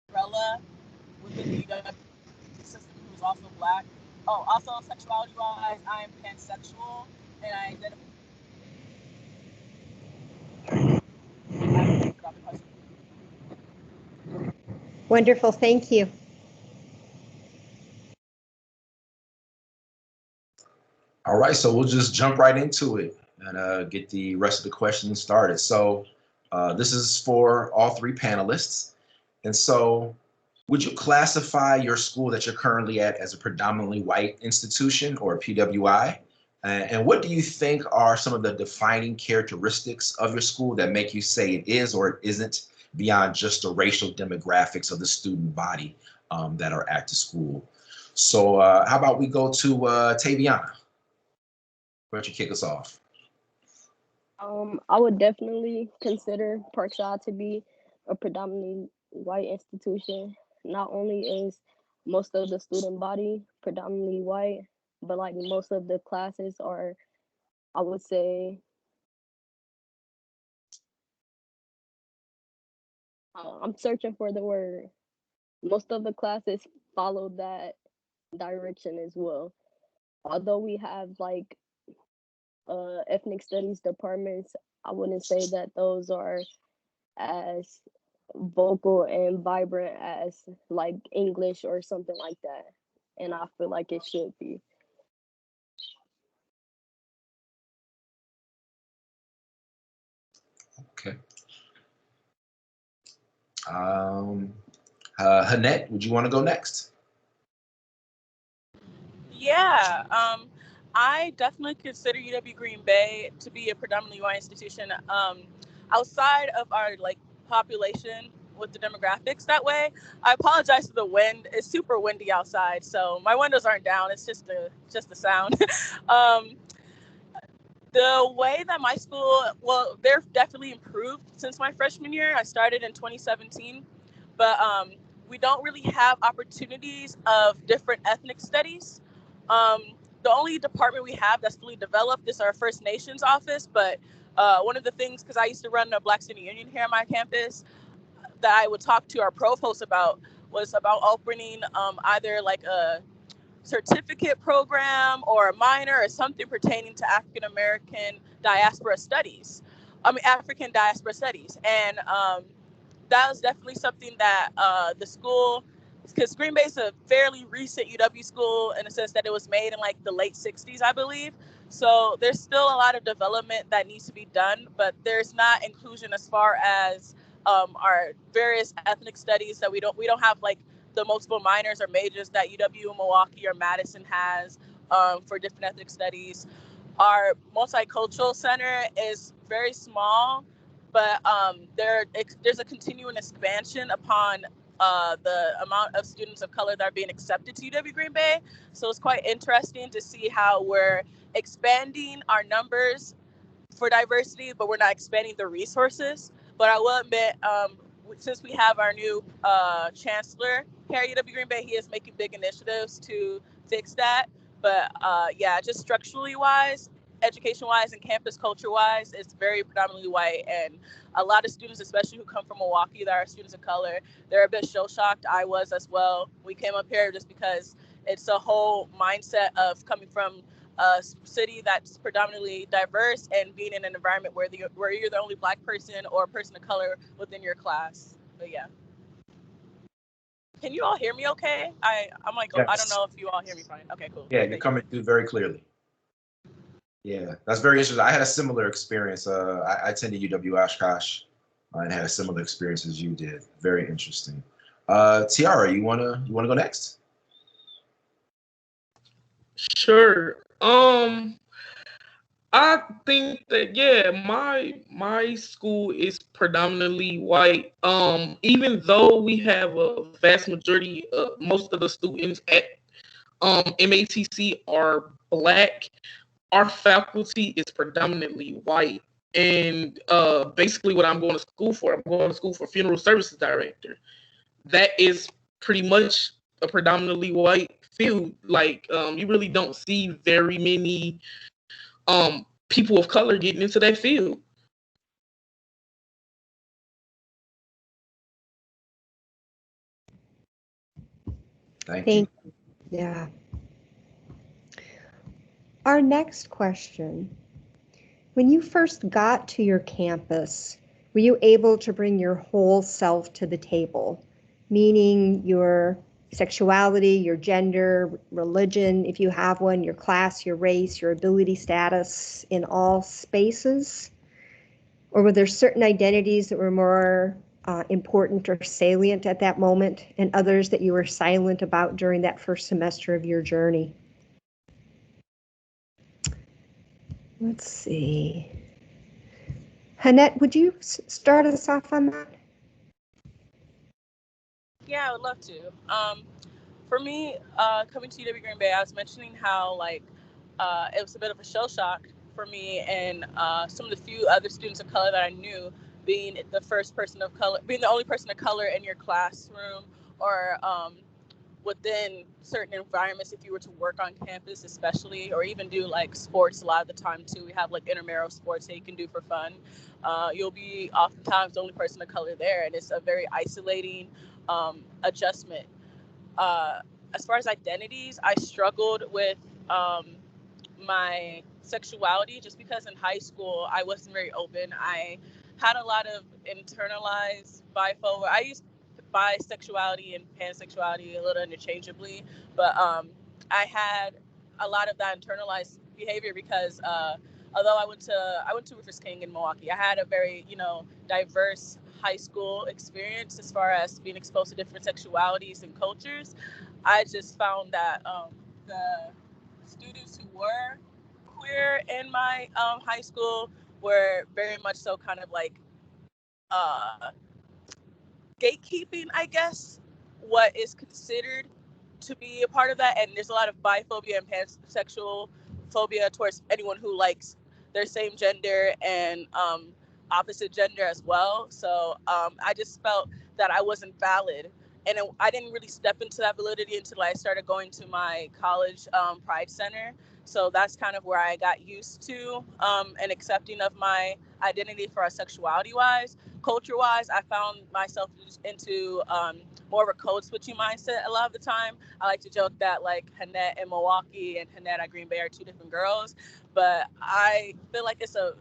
umbrella within the UW system who is also black. Oh, also sexuality wise, I am pansexual and I identify about the question. Wonderful, thank you. All right, so we'll just jump right into it and get the rest of the questions started. So this is for all three panelists. And so would you classify your school that you're currently at as a predominantly white institution or a PWI? And what do you think are some of the defining characteristics of your school that make you say it is or it isn't beyond just the racial demographics of the student body that are at the school? So how about we go to Tavyonia? Why don't you kick us off? I would definitely consider Parkside to be a predominantly white institution. Not only is most of the student body predominantly white, but like most of the classes are, I would say, I'm searching for the word. Most of the classes follow that direction as well. Although we have like ethnic studies departments, I wouldn't say that those are as vocal and vibrant as like English or something like that. And I feel like it should be. Okay. Um, Hanette, would you want to go next? Yeah, I definitely consider UW Green Bay to be a predominantly white institution. Outside of our like population with the demographics that way. I apologize for the wind. It's super windy outside, so my windows aren't down. It's just the sound. um, the way that my school, well, they're definitely improved since my freshman year. I started in 2017, but we don't really have opportunities of different ethnic studies. Um, the only department we have that's fully developed is our First Nations office, but one of the things, because I used to run a Black Student Union here on my campus, that I would talk to our provost about was about opening either like a certificate program or a minor or something pertaining to African American diaspora studies. I mean, African diaspora studies. And that was definitely something that the school, because Green Bay is a fairly recent UW school in the sense that it was made in like the late 60s, I believe. So there's still a lot of development that needs to be done, but there's not inclusion as far as our various ethnic studies that we don't have like the multiple minors or majors that UW Milwaukee or Madison has for different ethnic studies. Our multicultural center is very small, but there's a continuing expansion upon the amount of students of color that are being accepted to UW Green Bay. So it's quite interesting to see how we're expanding our numbers for diversity, but we're not expanding the resources. But I will admit, since we have our new chancellor here at UW Green Bay, he is making big initiatives to fix that. But yeah, just structurally wise, education wise, and campus culture wise, it's very predominantly white. And a lot of students, especially who come from Milwaukee, that are students of color, they're a bit show shocked. I was as well. We came up here just because it's a whole mindset of coming from a city that's predominantly diverse and being in an environment where you're the only Black person or person of color within your class. But yeah, can you all hear me? Okay, I'm like, I don't Yes. know if you all hear me fine. Okay, cool. Yeah, you're Thank you. coming through very clearly. Yeah, that's very interesting. I had a similar experience. I attended UW Oshkosh and had a similar experience as you did. Very interesting. Tiara, you wanna go next? Sure. I think that yeah, my school is predominantly white. Even though we have a vast majority of most of the students at MATC are black, our faculty is predominantly white. And basically what I'm going to school for, I'm going to school for funeral services director. That is pretty much a predominantly white field. Like you really don't see very many people of color getting into that field. Thank you. Thank you. Yeah. Our next question. When you first got to your campus, were you able to bring your whole self to the table? Meaning your sexuality, your gender, religion, if you have one, your class, your race, your ability status in all spaces? Or were there certain identities that were more important or salient at that moment, and others that you were silent about during that first semester of your journey? Let's see. Hanette, would you start us off on that? Yeah, I would love to. For me, coming to UW Green Bay, I was mentioning how like it was a bit of a shell shock for me and some of the few other students of color that I knew, being the first person of color, being the only person of color in your classroom, or within certain environments, if you were to work on campus especially, or even do like sports a lot of the time too. We have like intramural sports that you can do for fun. You'll be oftentimes the only person of color there, and it's a very isolating adjustment. As far as identities, I struggled with my sexuality just because in high school I wasn't very open. I had a lot of internalized biphobia. I used bisexuality and pansexuality a little interchangeably, but I had a lot of that internalized behavior because although I went to Rufus King in Milwaukee, I had a very diverse high school experience as far as being exposed to different sexualities and cultures. I just found that the students who were queer in my high school were very much so kind of like uh, gatekeeping, I guess, what is considered to be a part of that. And there's a lot of biphobia and pansexual phobia towards anyone who likes their same gender and opposite gender as well. So I just felt that I wasn't valid. And I didn't really step into that validity until I started going to my college Pride Center. So that's kind of where I got used to and accepting of my identity for our sexuality wise. Culture wise, I found myself into more of a code switching mindset a lot of the time. I like to joke that like Hanette in Milwaukee and Hanette at Green Bay are two different girls, but I feel like it's a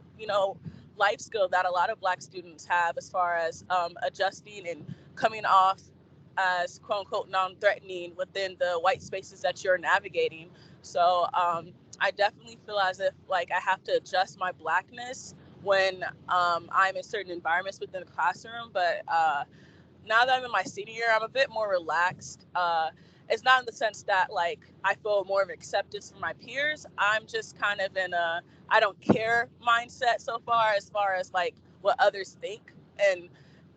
life skill that a lot of Black students have as far as adjusting and coming off as quote unquote non-threatening within the white spaces that you're navigating. So I definitely feel as if like I have to adjust my Blackness when I'm in certain environments within the classroom. But now that I'm in my senior year, I'm a bit more relaxed. It's not in the sense that like I feel more of acceptance from my peers. I'm just kind of in a I don't care mindset so far as like what others think. And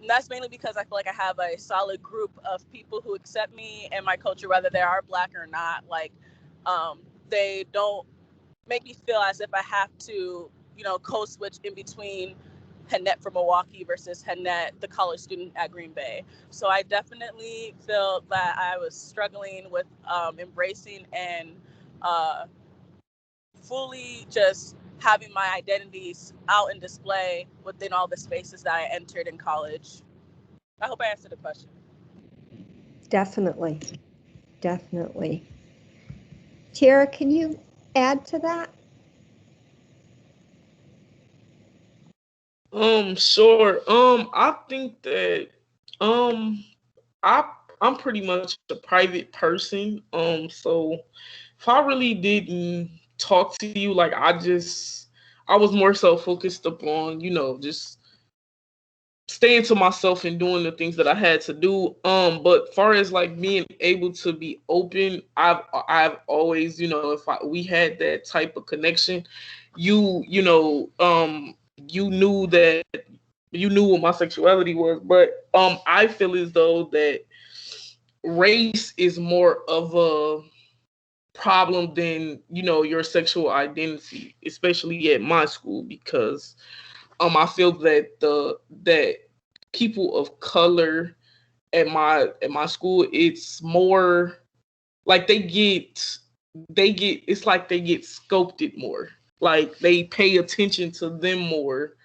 that's mainly because I feel like I have a solid group of people who accept me and my culture, whether they are Black or not. Like they don't make me feel as if I have to, code switch in between Hanette from Milwaukee versus Hanette, the college student at Green Bay. So I definitely feel that I was struggling with embracing and fully just having my identities out and display within all the spaces that I entered in college. I hope I answered the question. Definitely. Definitely. Tiara, can you add to that? Sure. I think that um I I'm pretty much a private person. So if I really didn't talk to you, like I was more so focused upon, just staying to myself and doing the things that I had to do. But far as like being able to be open, I've always, if we had that type of connection, you knew that you knew what my sexuality was. But I feel as though that race is more of a problem than your sexual identity, especially at my school, because I feel that that people of color at my school, it's more like they get it's like they get sculpted more, like they pay attention to them more.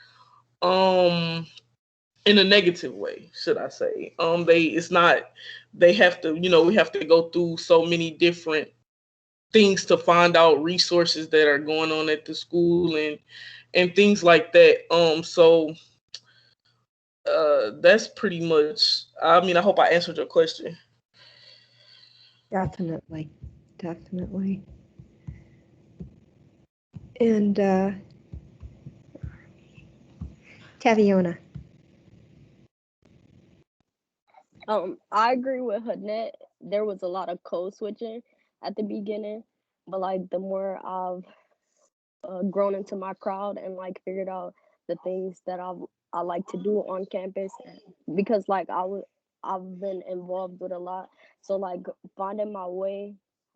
um in a negative way, should I say. They have to, we have to go through so many different things to find out resources that are going on at the school and things like that. So that's pretty much, I mean, I hope I answered your question. Definitely. Definitely. And Tavyonia. I agree with Hanette. There was a lot of code switching at the beginning, but like the more I've grown into my crowd and like figured out the things that I like to do on campus, because like I've been involved with a lot, so like finding my way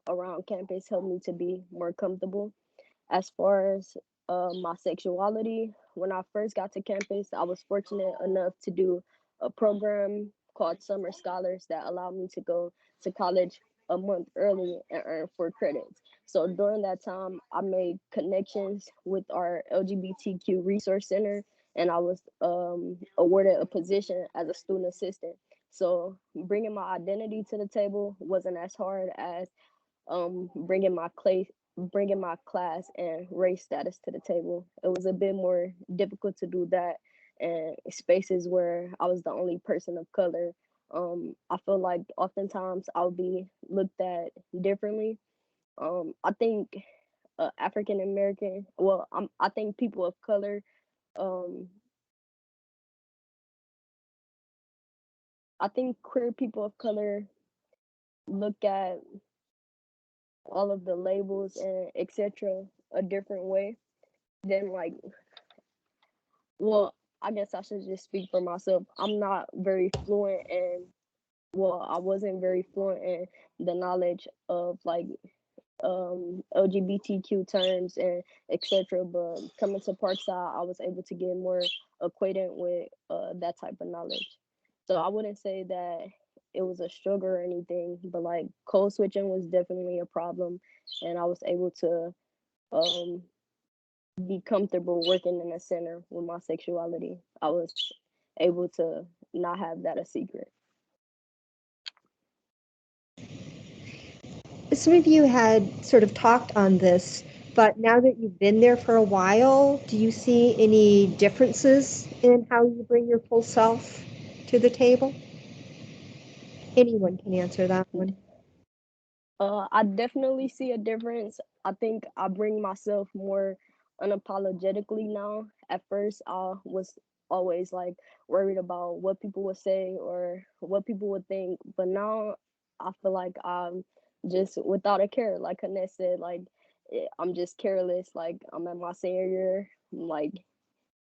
around campus helped me to be more comfortable. As far as my sexuality, when I first got to campus, I was fortunate enough to do a program called Summer Scholars that allowed me to go to college a month early and earn 4 credits. So during that time, I made connections with our LGBTQ Resource Center, and I was awarded a position as a student assistant. So bringing my identity to the table wasn't as hard as bringing my class and race status to the table. It was a bit more difficult to do that in spaces where I was the only person of color. I feel like oftentimes I'll be looked at differently. I think African American, well, I think people of color, um, I think queer people of color look at all of the labels and etc. a different way than like, well, I guess I should just speak for myself. I'm not very fluent in, well, I wasn't very fluent in the knowledge of like LGBTQ terms and etc. But coming to Parkside, I was able to get more acquainted with that type of knowledge. So I wouldn't say that it was a struggle or anything, but like code switching was definitely a problem, and I was able to um, be comfortable working in a center with my sexuality. I was able to not have that a secret. Some of you had sort of talked on this, but now that you've been there for a while, do you see any differences in how you bring your full self to the table? Anyone can answer that one. I definitely see a difference. I think I bring myself more unapologetically now. At first, I was always like worried about what people would say or what people would think, but now I feel like I'm just without a care. Like Hanette said, like I'm just careless. Like I'm at my senior year. Like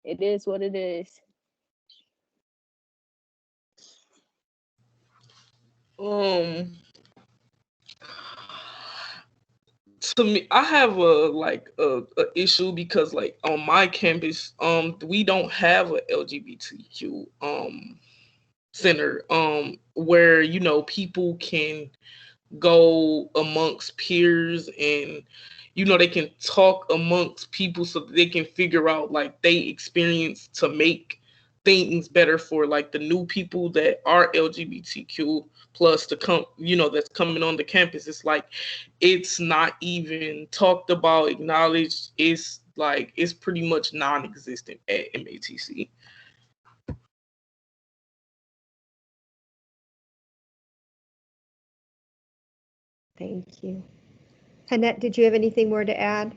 it is what it is. Um, to me, I have a issue because like on my campus, we don't have a LGBTQ center where people can go amongst peers and they can talk amongst people so that they can figure out like they experience to make things better for like the new people that are LGBTQ plus to come, that's coming on the campus. It's like it's not even talked about, acknowledged. It's like it's pretty much non-existent at MATC. Thank you. Hanette, did you have anything more to add?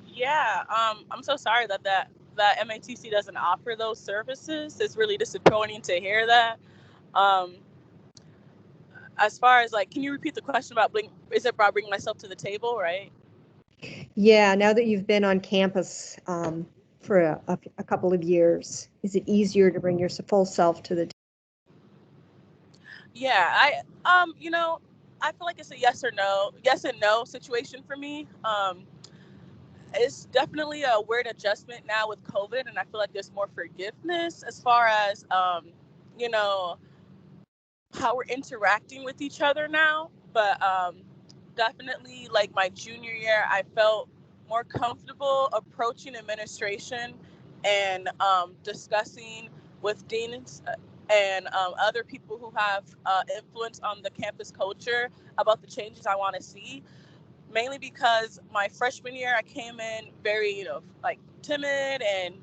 Yeah, I'm so sorry that MATC doesn't offer those services. It's really disappointing to hear that. Um, as far as like, can you repeat the question about is it about bringing myself to the table, right? Yeah, now that you've been on campus for a couple of years, is it easier to bring your full self to the table? Yeah, I feel like it's a yes and no situation for me. It's definitely a weird adjustment now with COVID, and I feel like there's more forgiveness as far as you know, how we're interacting with each other now. But definitely, like my junior year, I felt more comfortable approaching administration and discussing with deans and other people who have influence on the campus culture about the changes I want to see. Mainly because my freshman year, I came in very, like timid and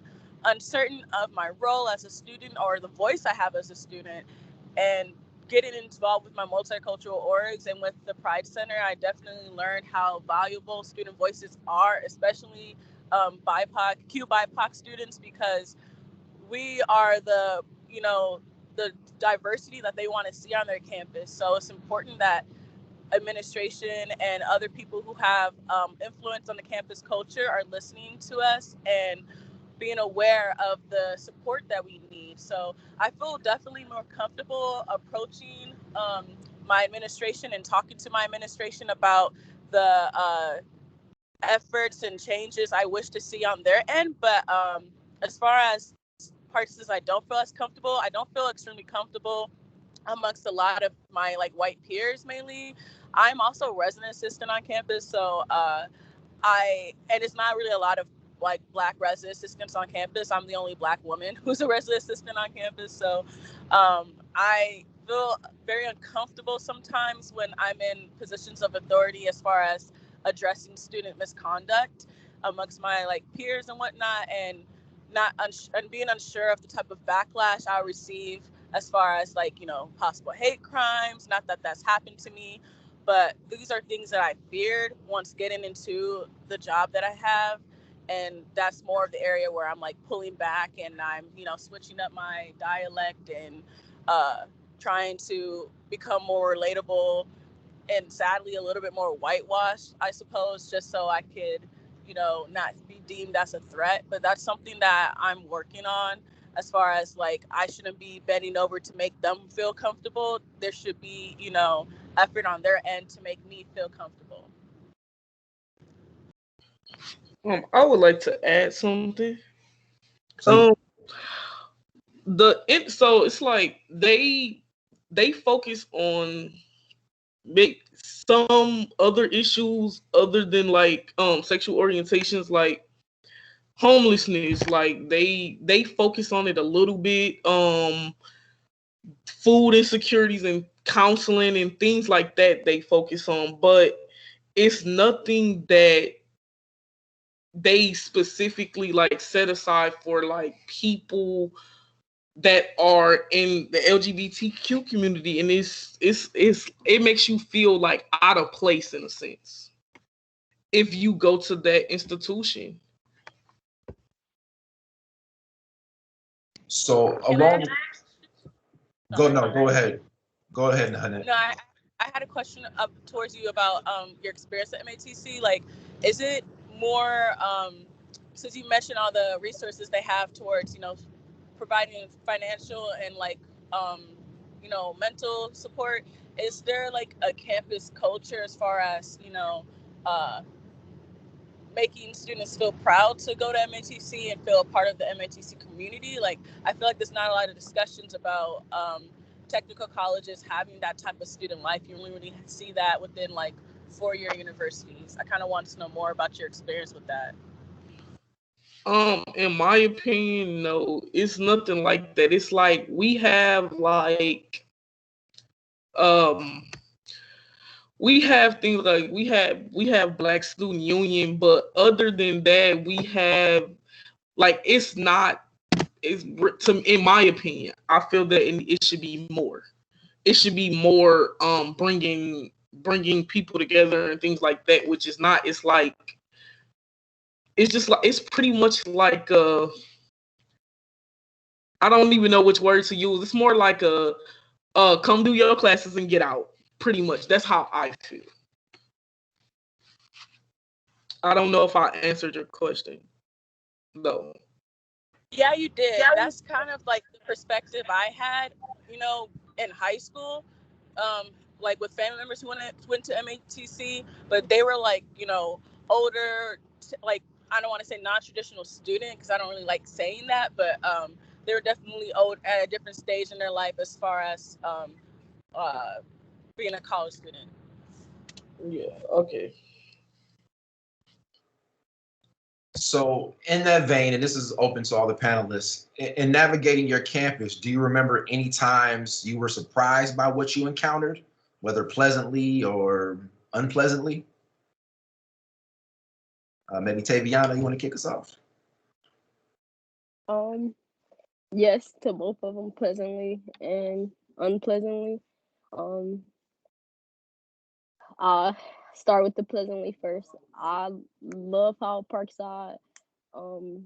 uncertain of my role as a student or the voice I have as a student. And getting involved with my multicultural orgs and with the Pride Center, I definitely learned how valuable student voices are, especially QBIPOC students, because we are the diversity that they want to see on their campus. So it's important that administration and other people who have influence on the campus culture are listening to us and being aware of the support that we need. So I feel definitely more comfortable approaching my administration and talking to my administration about the efforts and changes I wish to see on their end. But as far as parts I don't feel as comfortable, I don't feel extremely comfortable amongst a lot of my like white peers mainly. I'm also a resident assistant on campus, so and it's not really a lot of like Black resident assistants on campus. I'm the only Black woman who's a resident assistant on campus, so I feel very uncomfortable sometimes when I'm in positions of authority as far as addressing student misconduct amongst my like peers and whatnot, and and being unsure of the type of backlash I'll receive as far as like possible hate crimes. Not that that's happened to me, but these are things that I feared once getting into the job that I have. And that's more of the area where I'm like pulling back and I'm, switching up my dialect and trying to become more relatable and sadly a little bit more whitewashed, I suppose, just so I could, not be deemed as a threat. But that's something that I'm working on, as far as like I shouldn't be bending over to make them feel comfortable. There should be, effort on their end to make me feel comfortable. I would like to add something. Please. So it's like they focus on some other issues other than like sexual orientations, like homelessness. Like they focus on it a little bit. Food insecurities and counseling and things like that they focus on, but it's nothing that they specifically like set aside for like people that are in the LGBTQ community, and it makes you feel like out of place in a sense if you go to that institution. So along, go ahead. Go ahead, Hanette. No, I had a question up towards you about your experience at MATC. Like, is it more since you mentioned all the resources they have towards providing financial and like mental support? Is there like a campus culture as far as uh, making students feel proud to go to MATC and feel a part of the MATC community? Like, I feel like there's not a lot of discussions about technical colleges having that type of student life. You only really see that within like four-year universities. I kind of want to know more about your experience with that. In my opinion, no, it's nothing like that. It's like we have like we have things like we have Black Student Union, but other than that, we have like it's in my opinion, I feel that it should be more. It should be more bringing people together and things like that, which is not. It's like it's just like it's pretty much like I don't even know which word to use. It's more like a come do your classes and get out. Pretty much. That's how I feel. I don't know if I answered your question, though. Yeah, you did. That's kind of like the perspective I had, in high school, like with family members who went to MATC, but they were like, older, like I don't want to say non-traditional student because I don't really like saying that, but they were definitely old at a different stage in their life as far as being a college student. Yeah. Okay. So in that vein, and this is open to all the panelists, in navigating your campus, do you remember any times you were surprised by what you encountered, whether pleasantly or unpleasantly? Maybe Tavyonia, you want to kick us off? Yes, to both of them, pleasantly and unpleasantly. Um, I start with the pleasantly first. I love how Parkside um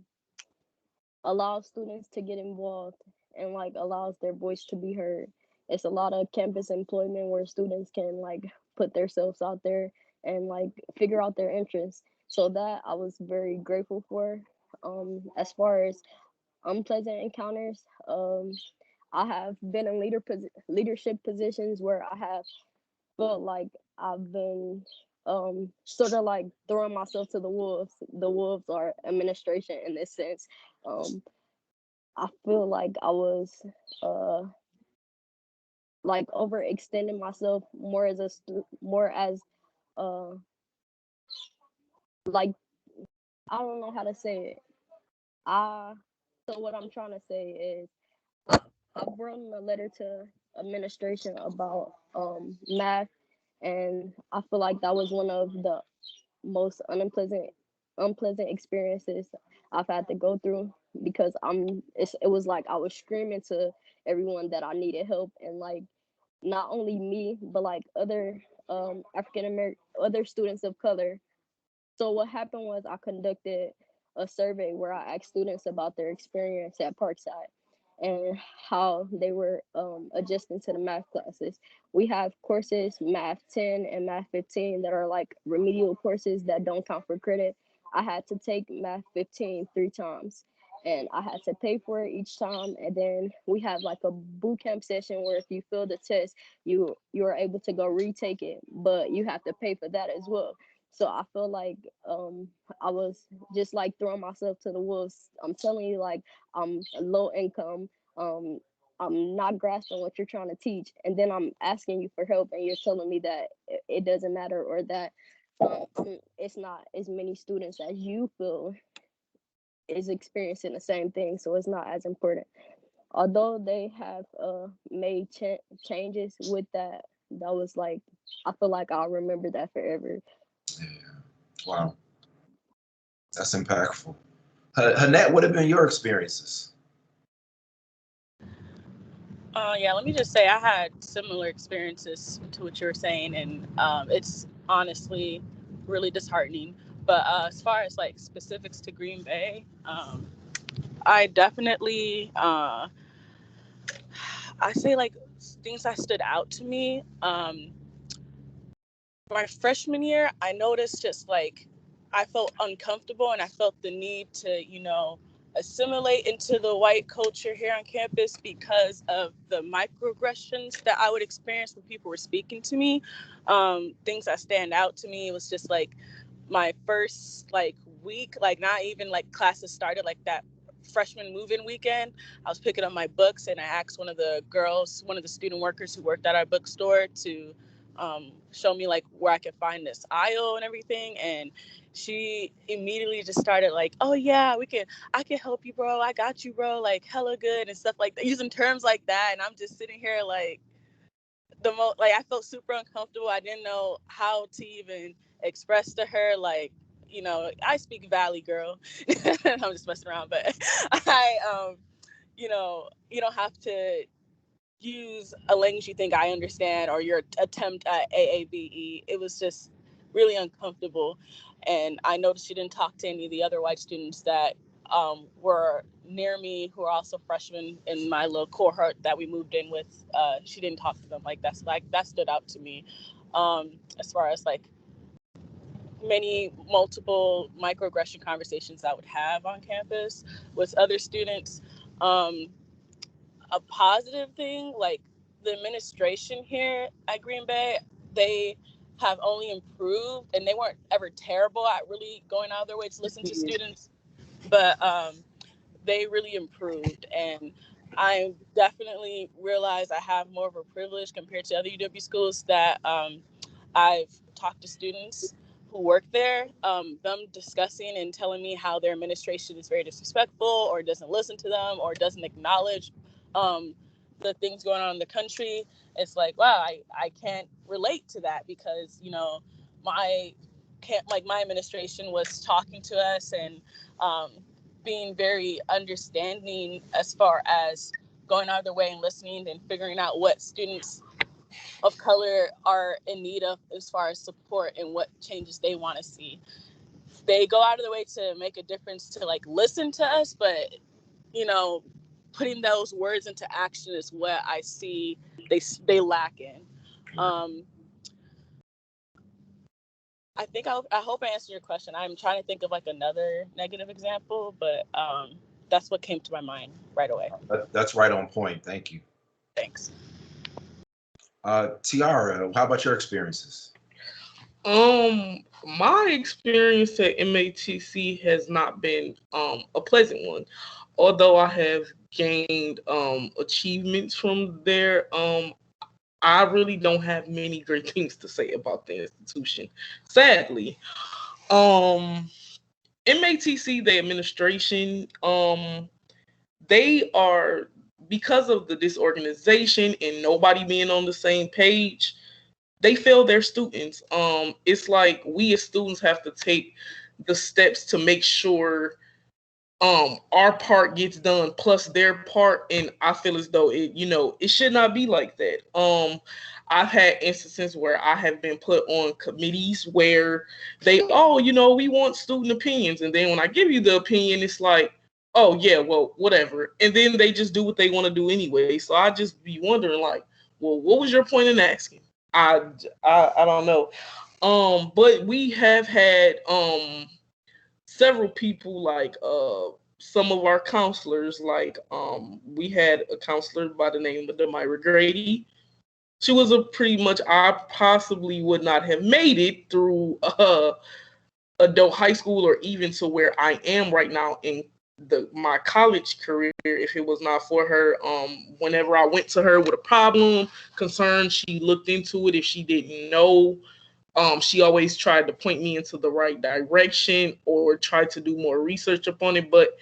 allows students to get involved and like allows their voice to be heard. It's a lot of campus employment where students can like put themselves out there and like figure out their interests. So that I was very grateful for. As far as unpleasant encounters, I have been in leadership positions where I have felt like I've been sort of like throwing myself to the wolves. The wolves are administration in this sense. Um, I feel like I was uh like overextending myself more as more as uh like I don't know how to say it. I so what I'm trying to say is I've written a letter to administration about math, and I feel like that was one of the most unpleasant experiences I've had to go through because it was like I was screaming to everyone that I needed help, and like not only me but like other African American other students of color. So what happened was I conducted a survey where I asked students about their experience at Parkside and how they were adjusting to the math classes. We have courses, Math 10 and Math 15, that are like remedial courses that don't count for credit. I had to take Math 15 3 times and I had to pay for it each time. And then we have like a boot camp session where if you fail the test, you are able to go retake it, but you have to pay for that as well. So I feel like I was just like throwing myself to the wolves. I'm telling you, like I'm low income. Um, I'm not grasping what you're trying to teach, and then I'm asking you for help, and you're telling me that it doesn't matter or that it's not as many students as you feel is experiencing the same thing, so it's not as important. Although they have made changes with that, that was like I feel like I'll remember that forever. Yeah. Wow, that's impactful. Hanette, what have been your experiences? Yeah, let me just say I had similar experiences to what you were saying, and it's honestly really disheartening. But as far as like specifics to Green Bay, I definitely, I say like things that stood out to me. My freshman year, I noticed just like I felt uncomfortable and I felt the need to, assimilate into the white culture here on campus because of the microaggressions that I would experience when people were speaking to me. Things that stand out to me was just like my first like week, like not even like classes started, like that freshman move-in weekend. I was picking up my books and I asked one of the student workers who worked at our bookstore to show me like where I could find this aisle and everything. And she immediately just started like, oh yeah, I can help you, bro. I got you, bro. Like hella good and stuff like that, using terms like that. And I'm just sitting here like I felt super uncomfortable. I didn't know how to even express to her like, I speak Valley girl. I'm just messing around, but you don't have to use a language you think I understand or your attempt at AABE. It was just really uncomfortable. And I noticed she didn't talk to any of the other white students that were near me who are also freshmen in my little cohort that we moved in with. She didn't talk to them like that's like that stood out to me. As far as like many multiple microaggression conversations I would have on campus with other students. A positive thing, like the administration here at Green Bay, they have only improved, and they weren't ever terrible at really going out of their way to listen to students, but they really improved. And I definitely realize I have more of a privilege compared to other UW schools that I've talked to students who work there, them discussing and telling me how their administration is very disrespectful or doesn't listen to them or doesn't acknowledge the things going on in the country. It's like, wow, I can't relate to that because, you know, my administration was talking to us and being very understanding as far as going out of their way and listening and figuring out what students of color are in need of as far as support and what changes they want to see. They go out of their way to make a difference to like listen to us, but you know, putting those words into action is what I see they lack in. I think I hope I answered your question. I'm trying to think of like another negative example, but that's what came to my mind right away. That's right on point. Thank you. Thanks. Tiara, how about your experiences? My experience at MATC has not been a pleasant one. Although I have gained achievements from there, I really don't have many great things to say about the institution. Sadly, MATC, the administration, they are, because of the disorganization and nobody being on the same page, they fail their students. It's like we as students have to take the steps to make sure our part gets done plus their part, and I feel as though it should not be like that. I've had instances where I have been put on committees where we want student opinions, and then when I give you the opinion, it's like, oh yeah, well, whatever, and then they just do what they want to do anyway. So I just be wondering, like, well, what was your point in asking? I don't know. But we have had several people, like some of our counselors, like we had a counselor by the name of Demira Grady. She was pretty much, I possibly would not have made it through adult high school or even to where I am right now in my college career if it was not for her. Whenever I went to her with a problem, concern, she looked into it. If she didn't know, she always tried to point me into the right direction or try to do more research upon it. But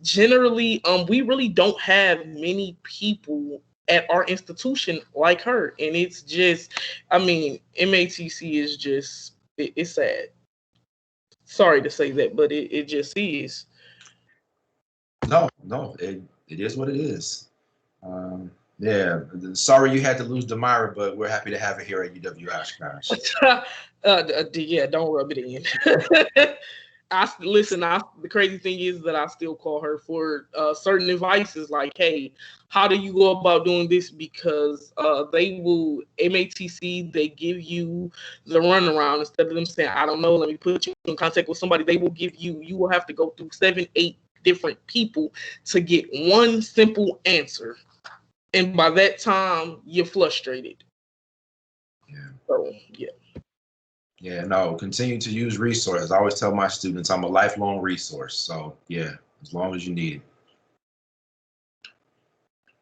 generally, we really don't have many people at our institution like her. And it's just, MATC is just, it's sad. Sorry to say that, but it just is. No, it is what it is. Yeah, sorry you had to lose Demira, but we're happy to have her here at UW Oshkosh. Yeah, don't rub it in. The crazy thing is that I still call her for certain advices, like, hey, how do you go about doing this? Because MATC, they give you the runaround instead of them saying, I don't know, let me put you in contact with somebody. They will you will have to go through 7, 8 different people to get one simple answer. And by that time, you're frustrated. Yeah. So, yeah. Yeah, no, continue to use resources. I always tell my students I'm a lifelong resource. So, yeah, as long as you need it.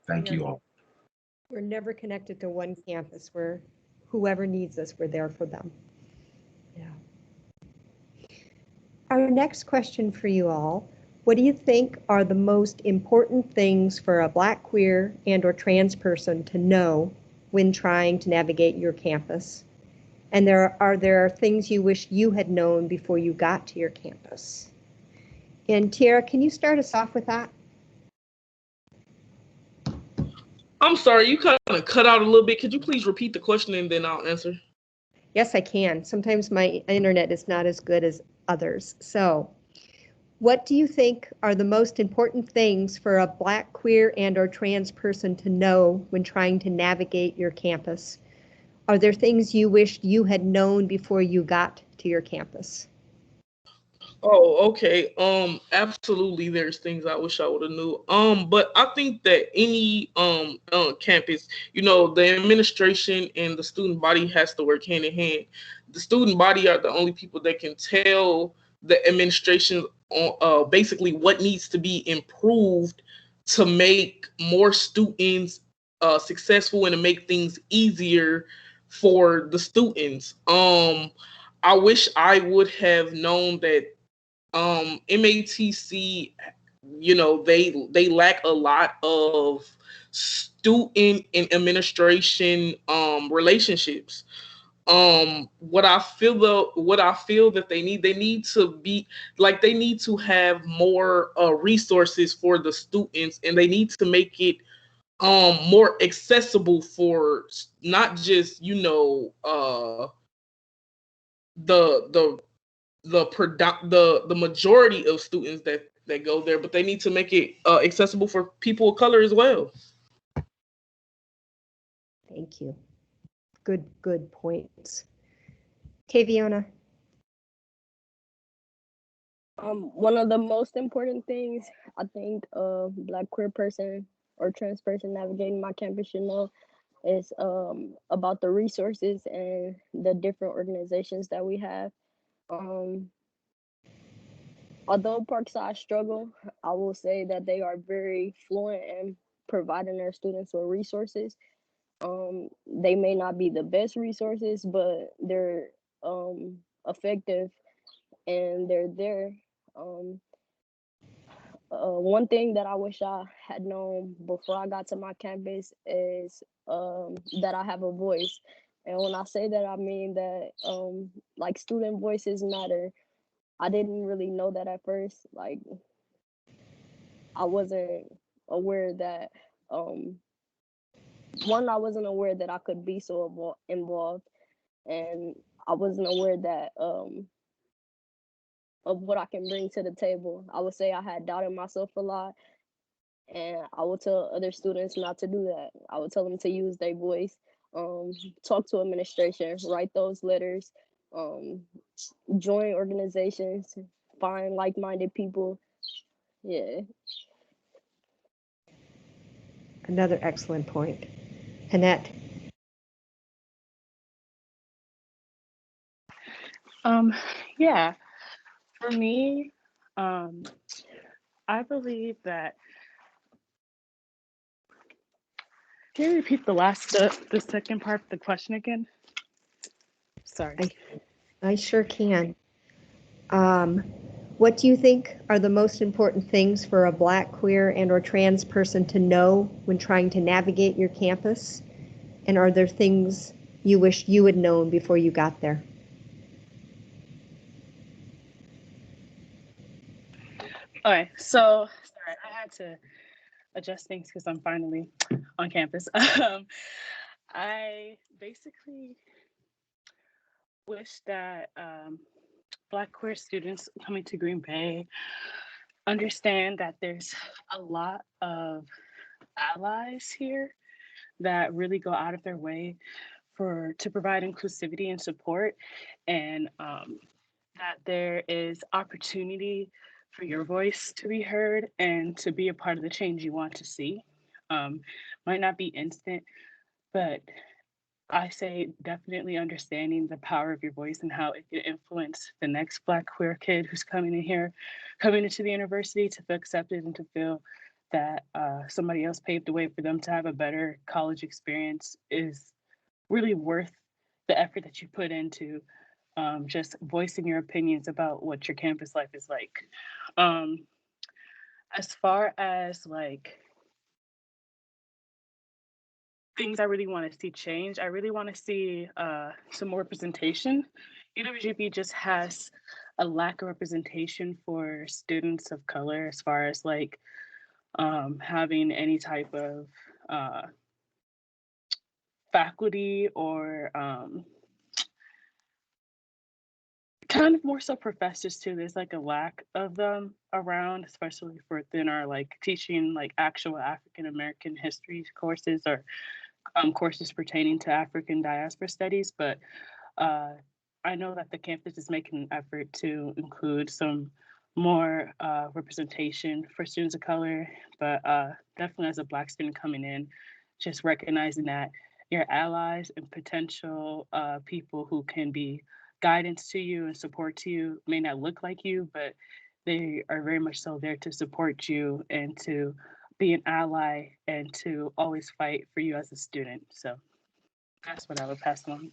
Thank you all. We're never connected to one campus. Where whoever needs us, we're there for them. Yeah. Our next question for you all. What do you think are the most important things for a Black, queer, and or trans person to know when trying to navigate your campus? And are there things you wish you had known before you got to your campus? And Tiara, can you start us off with that? I'm sorry, you kind of cut out a little bit. Could you please repeat the question and then I'll answer? Yes, I can. Sometimes my internet is not as good as others. So, what do you think are the most important things for a Black, queer, and or trans person to know when trying to navigate your campus? Are there things you wished you had known before you got to your campus? Oh, okay. Absolutely. There's things I wish I would have knew. But I think that any campus, the administration and the student body has to work hand in hand. The student body are the only people that can tell the administration basically what needs to be improved to make more students successful and to make things easier for the students. I wish I would have known that MATC, they lack a lot of student and administration relationships. What I feel that they need to be like, they need to have more resources for the students, and they need to make it more accessible for not just the the majority of students that go there, but they need to make it accessible for people of color as well. Thank you. Good points. Tavyonia. One of the most important things I think a Black queer person or trans person navigating my campus should know is about the resources and the different organizations that we have. Although Parkside struggle, I will say that they are very fluent in providing their students with resources. They may not be the best resources, but they're effective and they're there. Um, One thing that I wish I had known before I got to my campus is that I have a voice. And when I say that, I mean that like student voices matter. I didn't really know that at first. Like I wasn't aware that one, I wasn't aware that I could be so involved, and I wasn't aware that of what I can bring to the table. I would say I had doubted myself a lot, and I would tell other students not to do that. I would tell them to use their voice, talk to administration, write those letters, um, join organizations, find like-minded people. Yeah. Another excellent point. Hanette. Yeah, for me, I believe that. Can you repeat the second part of the question again? Sorry. I sure can. What do you think are the most important things for a Black, queer, and or trans person to know when trying to navigate your campus? And are there things you wish you had known before you got there? Okay, so sorry, I had to adjust things because I'm finally on campus. I basically wish that Black queer students coming to Green Bay understand that there's a lot of allies here that really go out of their way to provide inclusivity and support, and that there is opportunity for your voice to be heard and to be a part of the change you want to see. Might not be instant, but I say definitely understanding the power of your voice and how it can influence the next Black queer kid who's coming in here, coming into the university, to feel accepted and to feel that somebody else paved the way for them to have a better college experience is really worth the effort that you put into just voicing your opinions about what your campus life is like. As far as like things I really want to see change, I really want to see some more representation. UWGP just has a lack of representation for students of color as far as like having any type of faculty or kind of more so professors too. There's like a lack of them around, especially for within our like teaching like actual African American history courses or courses pertaining to African diaspora studies. But I know that the campus is making an effort to include some more representation for students of color, but definitely as a Black student coming in, just recognizing that your allies and potential people who can be guidance to you and support to you may not look like you, but they are very much so there to support you and to be an ally and to always fight for you as a student. So that's what I would pass along.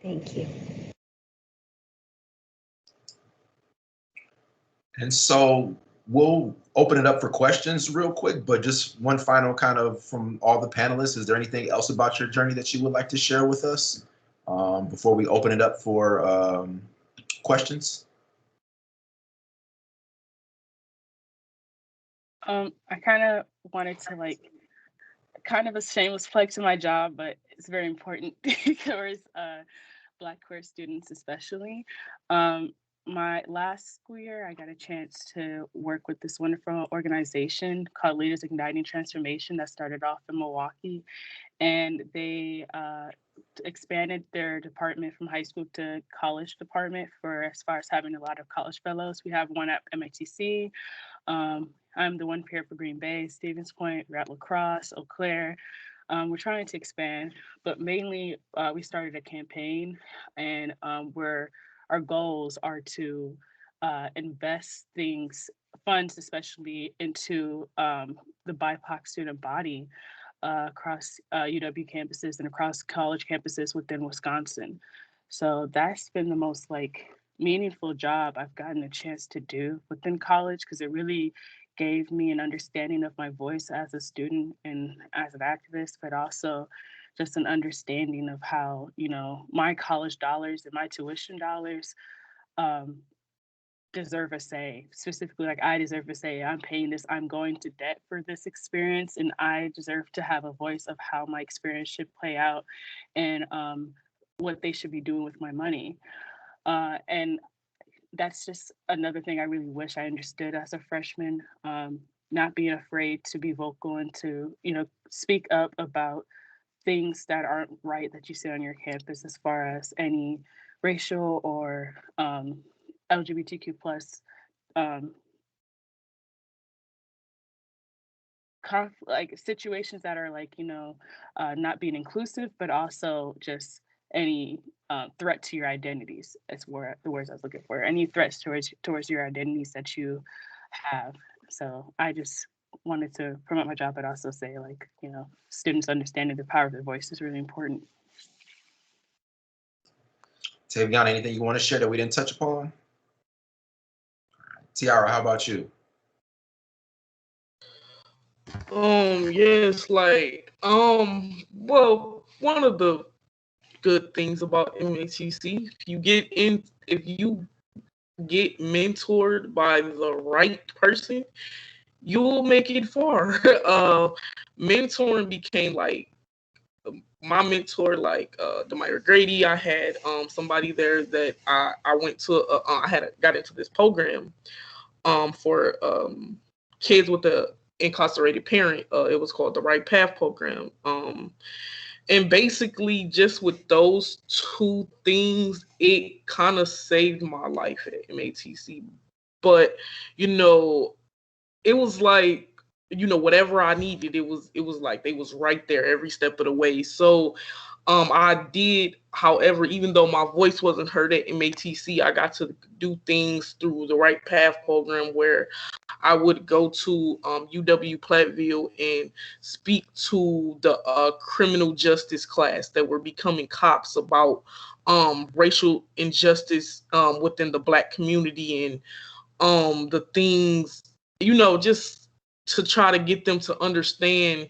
Thank you. And so we'll open it up for questions real quick, but just one final kind of from all the panelists, is there anything else about your journey that you would like to share with us before we open it up for questions? I kind of wanted to like, kind of a shameless plug to my job, but it's very important towards Black queer students especially. My last school year, I got a chance to work with this wonderful organization called Leaders Igniting Transformation that started off in Milwaukee. And they expanded their department from high school to college department for as far as having a lot of college fellows. We have one at MATC. I'm the one here for Green Bay, Stevens Point, we're at La Crosse, Eau Claire. We're trying to expand, but mainly we started a campaign, and where our goals are to invest funds especially into the BIPOC student body across UW campuses and across college campuses within Wisconsin. So that's been the most like meaningful job I've gotten a chance to do within college, because it really gave me an understanding of my voice as a student and as an activist, but also just an understanding of how, you know, my college dollars and my tuition dollars deserve a say. Specifically, like I deserve a say. I'm paying this, I'm going to debt for this experience, and I deserve to have a voice of how my experience should play out and what they should be doing with my money. And that's just another thing I really wish I understood as a freshman. Not being afraid to be vocal and to, you know, speak up about things that aren't right that you see on your campus, as far as any racial or LGBTQ plus like situations that are like, you know, not being inclusive, but also just any threat to your identities. That's where the words I was looking for. Any threats towards your identities that you have. So I just wanted to promote my job, but also say, like, you know, students understanding the power of their voice is really important. Tavyonia, anything you want to share that we didn't touch upon? Tiara, how about you? Yes, like, well, one of the good things about MATC, if you get mentored by the right person, you'll make it far. Mentoring became like my mentor, like Demira Grady. I had somebody there that I went to. Got into this program for kids with a incarcerated parent. It was called the Right Path program. And basically, just with those two things, it kind of saved my life at MATC. But you know, it was like, you know, whatever I needed, it was like they was right there every step of the way. So I did, however, even though my voice wasn't heard at MATC, I got to do things through the Right Path program where I would go to UW Platteville and speak to the criminal justice class that were becoming cops about racial injustice within the Black community, and the things, you know, just to try to get them to understand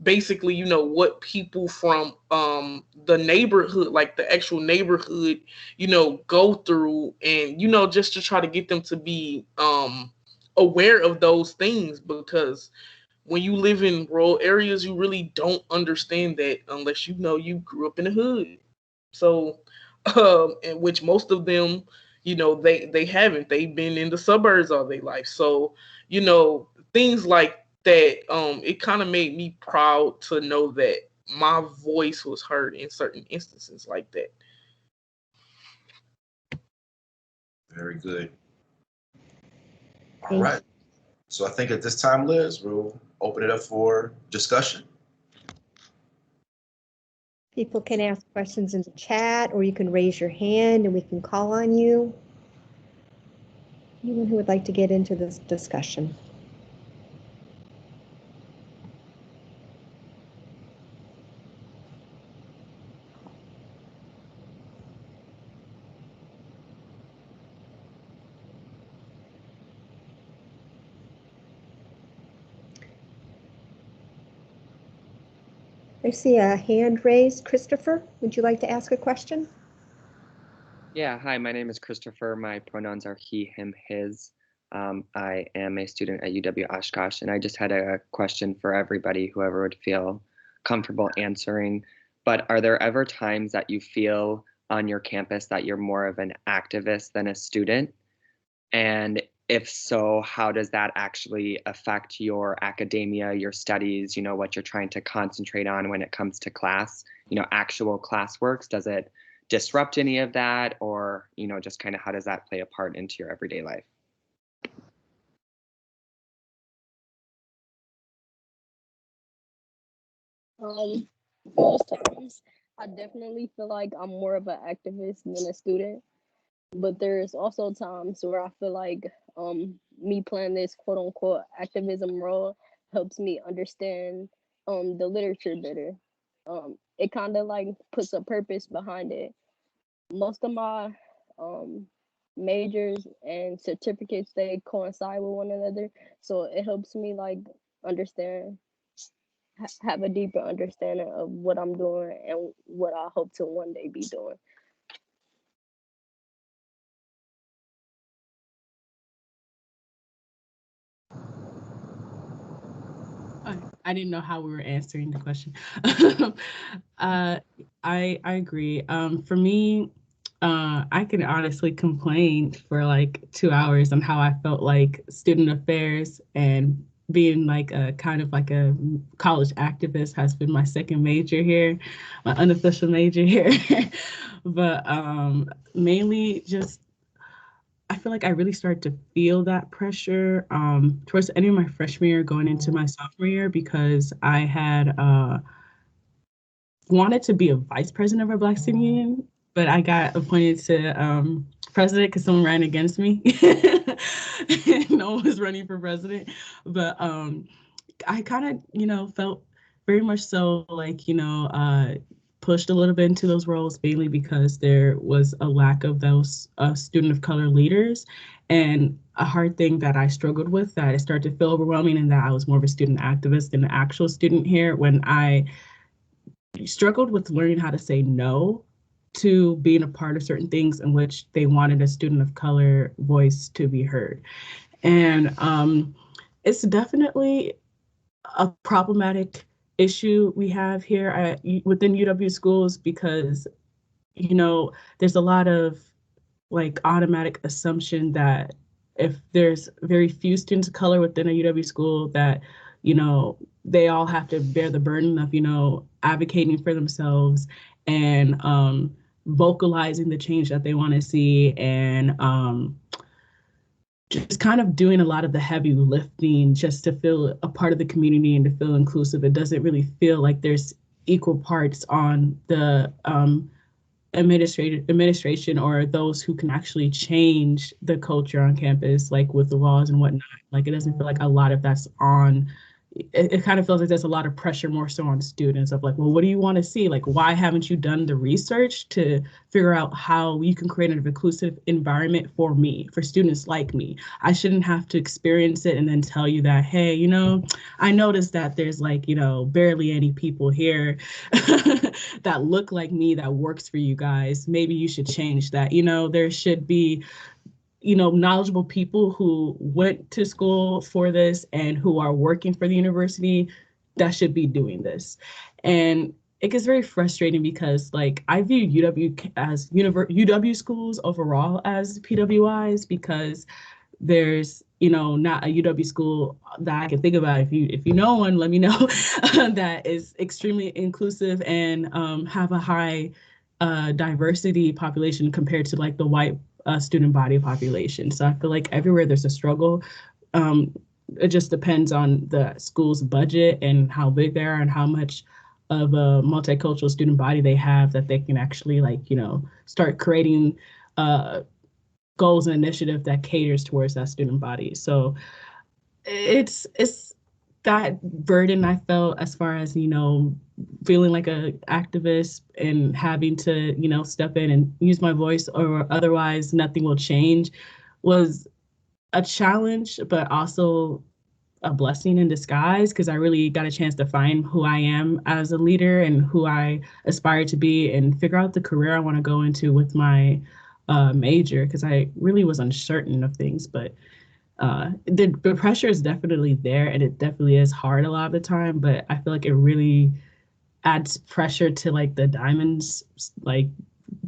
basically, you know, what people from the neighborhood, like the actual neighborhood, you know, go through, and you know, just to try to get them to be aware of those things, because when you live in rural areas, you really don't understand that unless you know you grew up in the hood. So in which most of them, you know, they haven't. They've been in the suburbs all their life. So, you know, things like that, it kind of made me proud to know that my voice was heard in certain instances like that. Very good. All Thank right. So I think at this time, Liz, we'll open it up for discussion. People can ask questions in the chat, or you can raise your hand and we can call on you. Anyone who would like to get into this discussion? I see a hand raised. Christopher, would you like to ask a question? Yeah, hi, my name is Christopher. My pronouns are he, him, his. I am a student at UW Oshkosh, and I just had a question for everybody, whoever would feel comfortable answering. But are there ever times that you feel on your campus that you're more of an activist than a student? And if so, how does that actually affect your academia, your studies, what you're trying to concentrate on when it comes to class, actual classworks? Does it disrupt any of that, or, just kind of how does that play a part into your everyday life? Most times, I definitely feel like I'm more of an activist than a student. But there's also times where I feel like me playing this quote unquote activism role helps me understand the literature better. It kind of like puts a purpose behind it. Most of my majors and certificates, they coincide with one another, so it helps me like understand, have a deeper understanding of what I'm doing and what I hope to one day be doing. I didn't know how we were answering the question. I agree. For me, I can honestly complain for like 2 hours on how I felt like student affairs and being like a kind of like a college activist has been my second major here, my unofficial major here. But mainly just I feel like I really started to feel that pressure towards the end of my freshman year going into my sophomore year because I had wanted to be a vice president of our Black Student Union, but I got appointed to president because someone ran against me. No one was running for president. But I kind of, felt very much so like, pushed a little bit into those roles, mainly because there was a lack of those student of color leaders. And a hard thing that I struggled with that it started to feel overwhelming and that I was more of a student activist than an actual student here when I struggled with learning how to say no to being a part of certain things in which they wanted a student of color voice to be heard. And it's definitely a problematic issue we have here within UW schools because, there's a lot of like automatic assumption that if there's very few students of color within a UW school that, they all have to bear the burden of, advocating for themselves and vocalizing the change that they want to see and just kind of doing a lot of the heavy lifting just to feel a part of the community and to feel inclusive. It doesn't really feel like there's equal parts on the administration or those who can actually change the culture on campus, like with the laws and whatnot. Like it doesn't feel like a lot of that's on. It kind of feels like there's a lot of pressure more so on students of like, well, what do you want to see? Like, why haven't you done the research to figure out how you can create an inclusive environment for me, for students like me? I shouldn't have to experience it and then tell you that, hey, I noticed that there's like, barely any people here that look like me that works for you guys. Maybe you should change that. There should be knowledgeable people who went to school for this and who are working for the university that should be doing this. And it gets very frustrating because like I view UW schools overall as PWIs because there's not a UW school that I can think about. If you know one, let me know that is extremely inclusive and have a high diversity population compared to like the white student body population. So I feel like everywhere there's a struggle. It just depends on the school's budget and how big they are and how much of a multicultural student body they have that they can actually start creating goals and initiative that caters towards that student body. So it's that burden I felt as far as, feeling like an activist and having to, step in and use my voice or otherwise nothing will change was a challenge, but also a blessing in disguise, because I really got a chance to find who I am as a leader and who I aspire to be and figure out the career I want to go into with my major, because I really was uncertain of things. But the pressure is definitely there, and it definitely is hard a lot of the time, but I feel like it really adds pressure to like the diamonds, like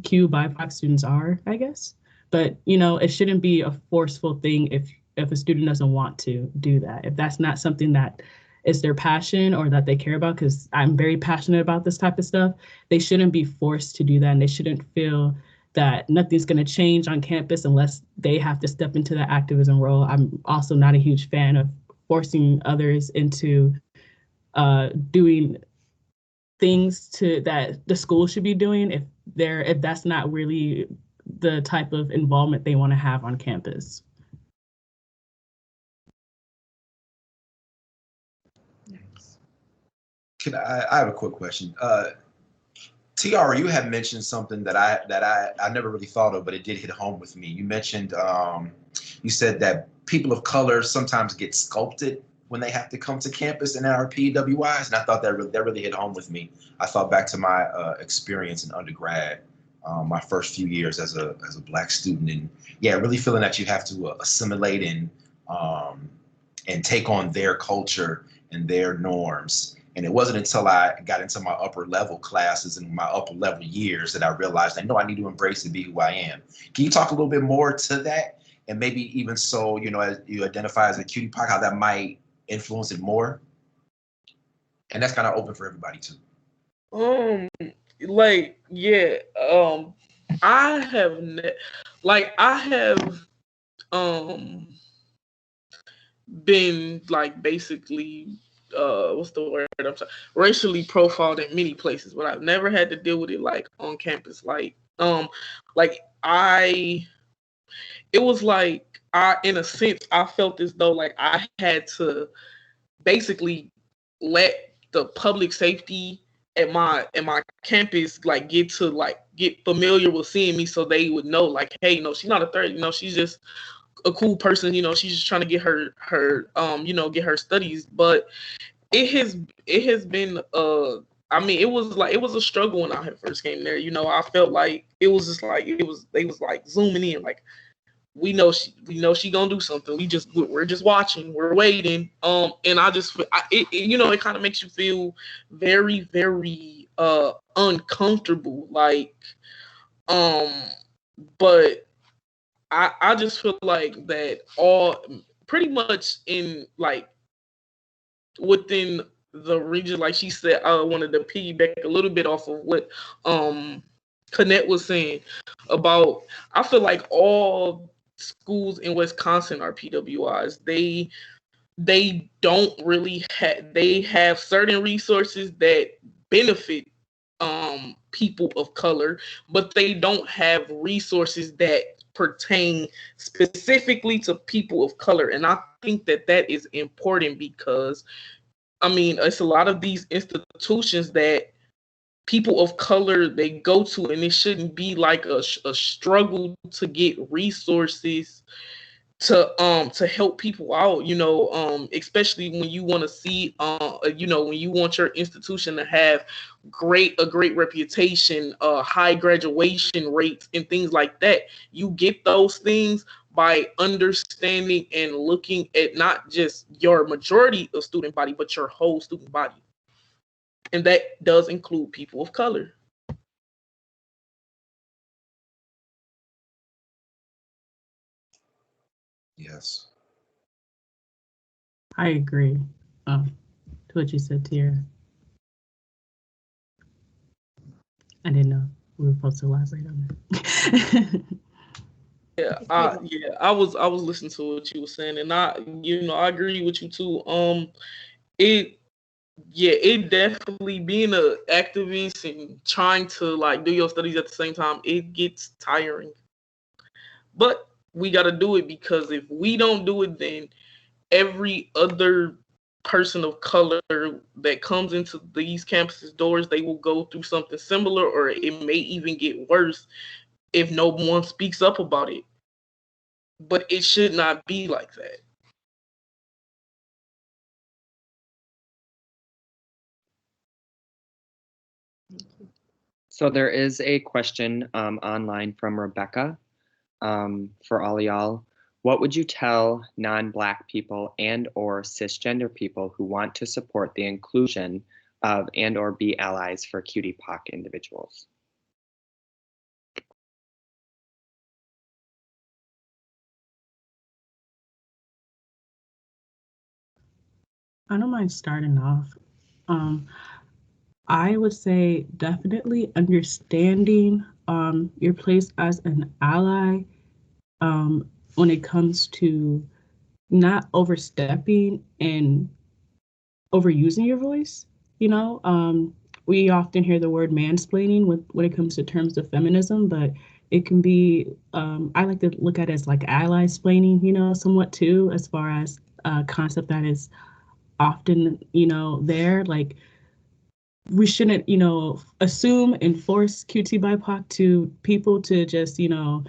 BIPOC students are, I guess. But it shouldn't be a forceful thing if a student doesn't want to do that. If that's not something that is their passion or that they care about, because I'm very passionate about this type of stuff, they shouldn't be forced to do that, and they shouldn't feel that nothing's going to change on campus unless they have to step into the activism role. I'm also not a huge fan of forcing others into doing things that the school should be doing if that's not really the type of involvement they want to have on campus. I have a quick question. Tiara, you had mentioned something that I never really thought of, but it did hit home with me. You mentioned you said that people of color sometimes get sculpted when they have to come to campus in our PWIs, and I thought that really hit home with me. I thought back to my experience in undergrad, my first few years as a Black student, and yeah, really feeling that you have to assimilate and take on their culture and their norms. And it wasn't until I got into my upper level classes and my upper level years that I realized I know I need to embrace and be who I am. Can you talk a little bit more to that? And maybe even so, as you identify as a QTPOC, how that might influence it more? And that's kind of open for everybody too. I have been like basically what's the word I'm sorry, racially profiled in many places, but I've never had to deal with it like on campus. It was like in a sense I felt as though like I had to basically let the public safety at my campus like get familiar with seeing me, so they would know like, hey, she's not a threat, she's just a cool person, she's just trying to get her get her studies. But it has been it was a struggle when I had first came there. I felt like it was just like they was like zooming in, like we know she gonna do something. We're just watching, we're waiting. And it kind of makes you feel very, very uncomfortable. But I just feel like that all pretty much in like within the region, like she said, I wanted to piggyback a little bit off of what Hanette was saying about, I feel like all schools in Wisconsin are PWIs. They don't really they have certain resources that benefit people of color, but they don't have resources that pertain specifically to people of color. And I think that is important because it's a lot of these institutions that people of color they go to, and it shouldn't be like a struggle to get resources to help people out, especially when you want to see when you want your institution to have a great reputation, high graduation rates and things like that. You get those things by understanding and looking at not just your majority of student body, but your whole student body. And that does include people of color. Yes. I agree to what you said, Tiara. I didn't know we were supposed to elaborate on that. I was listening to what you were saying, and I agree with you too. It definitely, being an activist and trying to like do your studies at the same time, it gets tiring. But we got to do it, because if we don't do it, then every other person of color that comes into these campuses doors, they will go through something similar, or it may even get worse if no one speaks up about it. But it should not be like that. So there is a question online from Rebecca for all y'all. What would you tell non-Black people and or cisgender people who want to support the inclusion of and or be allies for QTPOC individuals? I don't mind starting off. I would say definitely understanding your place as an ally when it comes to not overstepping and overusing your voice. You know, we often hear the word mansplaining when it comes to terms of feminism, but it can be, I like to look at it as like ally-splaining, you know, somewhat too, as far as a concept that is often, you know, there. Like, we shouldn't, you know, assume and force QT BIPOC to people to just, you know,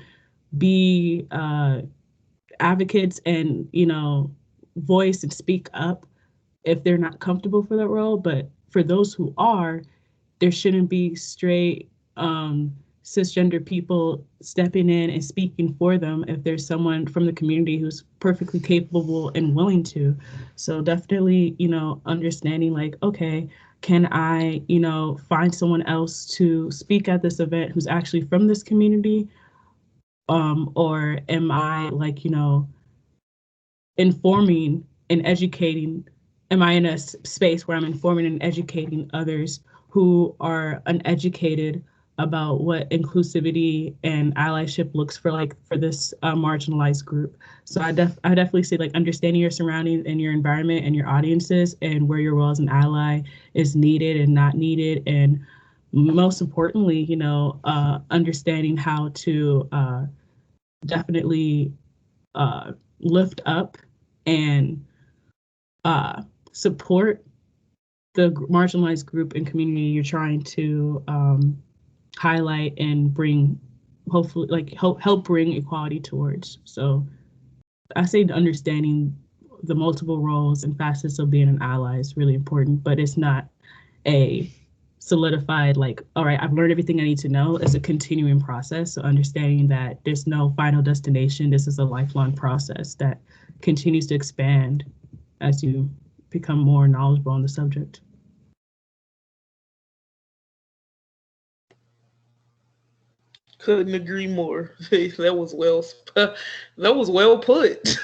be advocates and, you know, voice and speak up if they're not comfortable for that role. But for those who are, there shouldn't be straight cisgender people stepping in and speaking for them if there's someone from the community who's perfectly capable and willing to. So definitely, you know, understanding like, okay, can I, you know, find someone else to speak at this event who's actually from this community? Or am I like, you know, informing and educating? Am I in a space where I'm informing and educating others who are uneducated about what inclusivity and allyship looks for, like for this marginalized group? So I definitely say like understanding your surroundings and your environment and your audiences and where your role as an ally is needed and not needed, and most importantly, you know, understanding how to definitely lift up and support the marginalized group and community you're trying to highlight and bring, hopefully, like help bring equality towards. So I say understanding the multiple roles and facets of being an ally is really important, but it's not a solidified like, all right, I've learned everything I need to know. It's a continuing process. So understanding that there's no final destination. This is a lifelong process that continues to expand as you become more knowledgeable on the subject. Couldn't agree more. That was well put.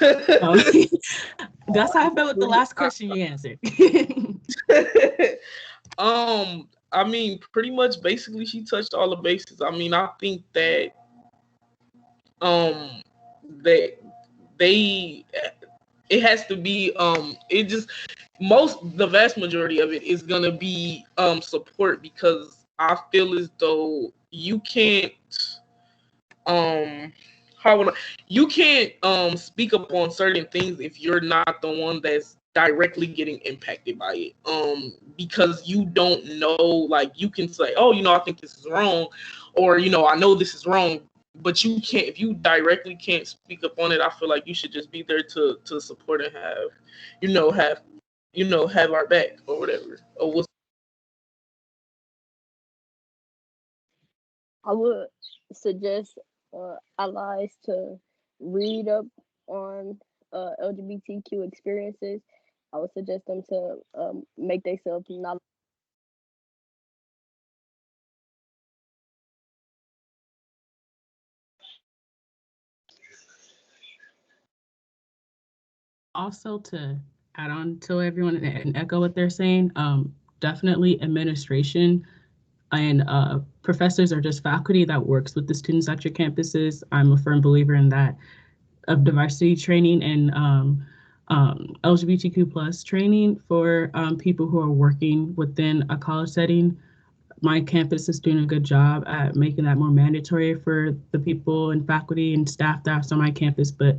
That's how I felt with the last question you answered. I mean, pretty much basically she touched all the bases. I mean, I think that that they it has to be it just the vast majority of it is gonna be support, because I feel as though you can't you can't speak up on certain things if you're not the one that's directly getting impacted by it, because you don't know. Like, you can say, oh, you know, I think this is wrong, or, you know, I know this is wrong, but you can't, if you directly can't speak up on it, I feel like you should just be there to support and have our back or whatever, or what's. I would suggest allies to read up on LGBTQ experiences. I would suggest them to make themselves knowledgeable. Also, to add on to everyone and echo what they're saying, definitely administration and professors or just faculty that works with the students at your campuses. I'm a firm believer in that, of diversity training and LGBTQ plus training for people who are working within a college setting. My campus is doing a good job at making that more mandatory for the people and faculty and staff that's on my campus, but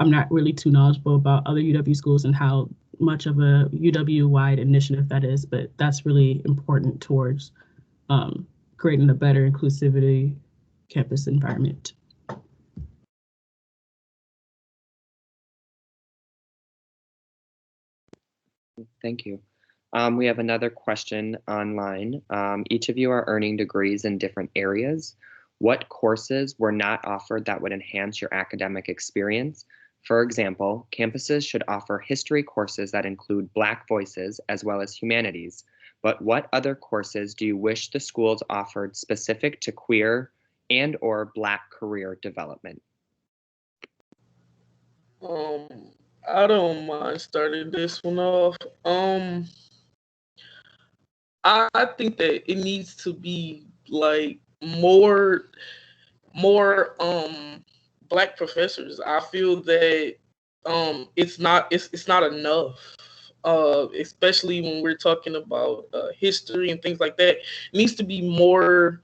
I'm not really too knowledgeable about other UW schools and how much of a UW-wide initiative that is, but that's really important towards creating a better inclusivity campus environment. Thank you. We have another question online. Each of you are earning degrees in different areas. What courses were not offered that would enhance your academic experience? For example, campuses should offer history courses that include Black voices as well as humanities. But what other courses do you wish the schools offered specific to queer and/or Black career development? I don't mind starting this one off. I think that it needs to be like more Black professors. I feel that it's not enough. Especially when we're talking about history and things like that. It needs to be more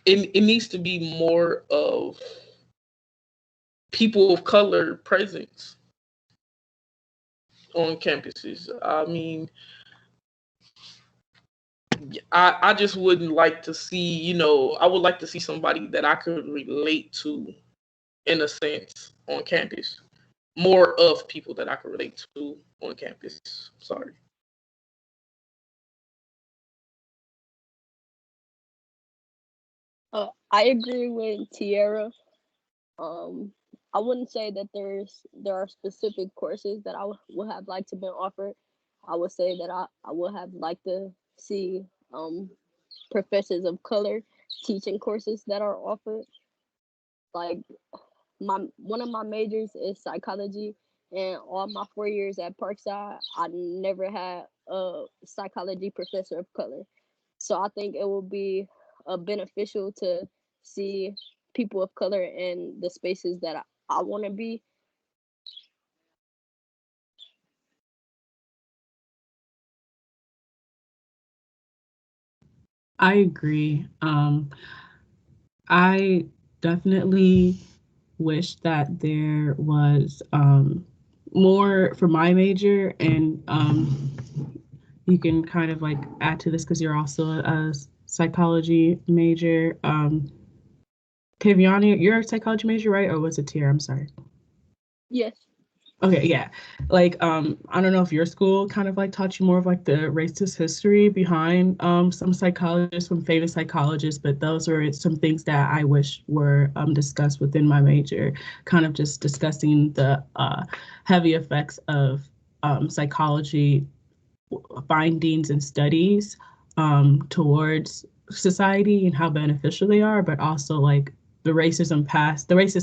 it needs to be more of people of color presence on campuses. I mean, I just wouldn't like to see, I would like to see somebody that I could relate to in a sense on campus. More of people that I could relate to on campus. Sorry. I agree with Tiara. I wouldn't say that there are specific courses that would have liked to been offered. I would say that I would have liked to see professors of color teaching courses that are offered. Like one of my majors is psychology, and all my 4 years at Parkside, I never had a psychology professor of color. So I think it will be beneficial to see people of color in the spaces that I want to be. I agree. I definitely wish that there was more for my major, and you can kind of like add to this because you're also a psychology major. Tavyonia, you're a psychology major, right? Or was it Tiara? I'm sorry. Yes. Okay, yeah. Like, I don't know if your school kind of like taught you more of like the racist history behind some psychologists, some famous psychologists, but those are some things that I wish were discussed within my major, kind of just discussing the heavy effects of psychology findings and studies towards society and how beneficial they are, but also like the racist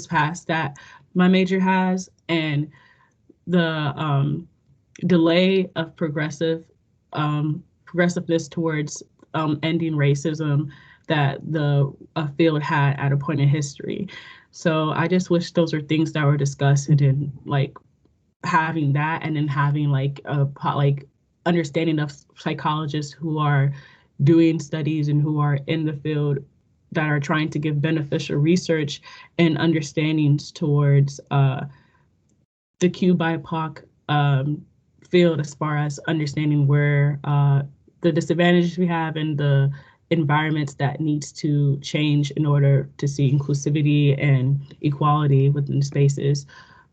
past that my major has, and the delay of progressiveness towards ending racism that the field had at a point in history. So I just wish those were things that were discussed, and then like having that, and then having like a like understanding of psychologists who are doing studies and who are in the field that are trying to give beneficial research and understandings towards the QTPOC field, as far as understanding where the disadvantages we have and the environments that needs to change in order to see inclusivity and equality within spaces.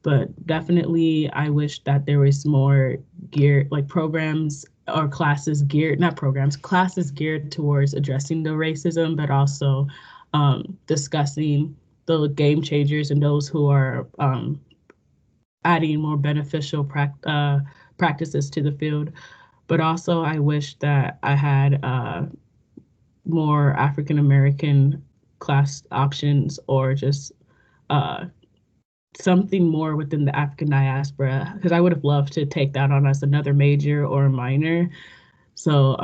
But definitely, I wish that there was more geared, like programs or classes geared, not programs, classes geared towards addressing the racism, but also discussing the game changers and those who are adding more beneficial practices to the field. But also, I wish that I had more African American class options, or just something more within the African diaspora, because I would have loved to take that on as another major or a minor. So